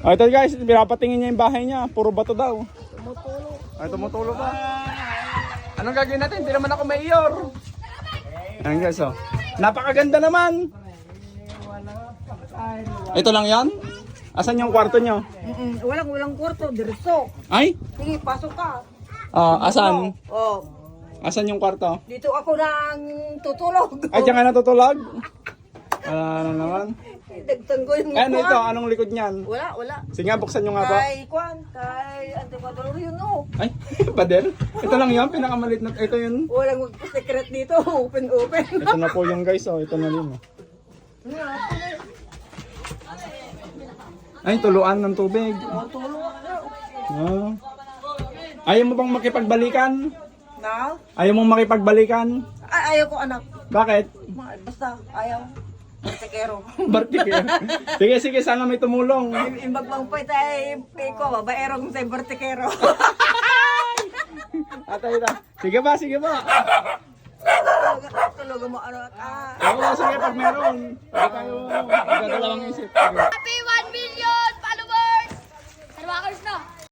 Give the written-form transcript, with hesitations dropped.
Oh, ito guys, pinapatingin niya yung bahay niya. Puro bato daw. Tumutulo. Ay, tumutulo pa. Anong gagawin natin? Hindi naman ako mayor. Ayan guys, oh. Napakaganda naman. Ito lang yan? Asan yung kwarto nyo? Walang kwarto, diretso. Ay? Sige, pasok ka. Asan? Oh, Asan yung kwarto? dito ako nang tutulog. Ay, diyan ka natutulog? Wala na naman. Dagtan ko yung Ano ito? kwan. Anong likod niyan? Wala. Sige nga, buksan nyo nga po. Kay Antipador yun, oh. Ay, pader? Ito lang yun, pinakamalit na. Ito yun. Walang magpa-secret dito, open. Ito na po yung guys, oh. Ito na din, oh. Ay, tuluan ng tubig. Tulog ako. Ah. Ayaw mo bang makipagbalikan? Na? Ayaw mong makipagbalikan? Ay, ayaw ko anak. Bakit? Basta, ayaw. Sekero. Bartikero. Sige, sana may tumulong. Imbag bang pa tayo, ko, babaerong sa Bartikero. Atay na. Sige ba? Tulog mo anak. Oo, sige, pag meron. Hindi tayo magdadalawang isip. Sige.